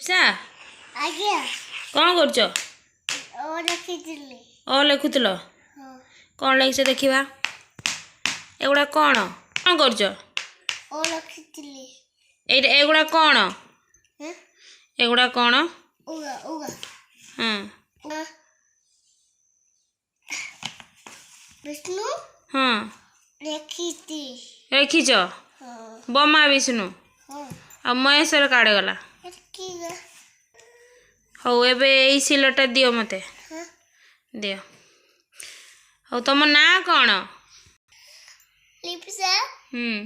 सा आज्ञा कौन करछ और रखिथिले ओ लिखुतल हां कौन लिखछ देखिबा एगुडा कौन कौन करछ और रखिथिले एगुडा कौन हैं एगुडा कौन उगा उगा हां उगा विष्णु हां रखिथि लिखिछ हां बमा विष्णु हां आ महेश्वर काढे गला रखिगा हौ एबे एई सिलटा दियो मते हां दियो हौ तुम ना कौन लिप्सा हम्म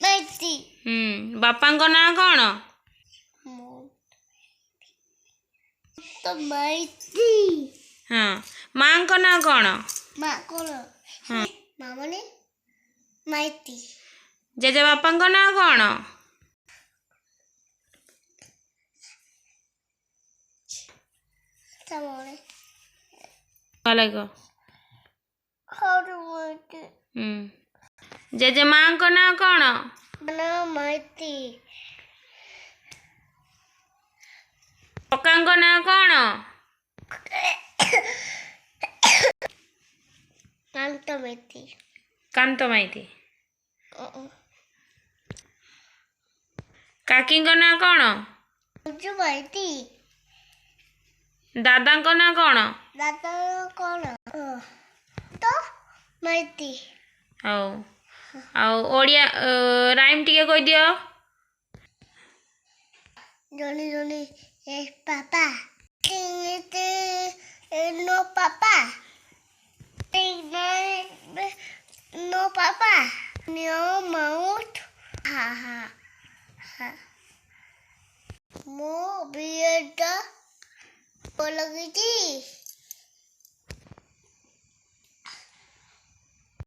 मैती बापा को ना कौन तो मैती हाँ माँ को ना कौन माँ कौन हाँ मामा ने मैती जेजे बापा को ना कौन तमोने वाले को और मैती जेजे माँ को ना कौन ना मैती पक्का को ना कौन कांता मैती कांत माइती काकी को ना कौन मुझे मैती दादा को ना कौन दादा कौन तो मैती हौ आउ ओडिया राइम टिके कहि दियो जोनी जोनी ए पापा ते नो पापा नो पापा नो माउथ हा हा हा मो बियड बोलगी थी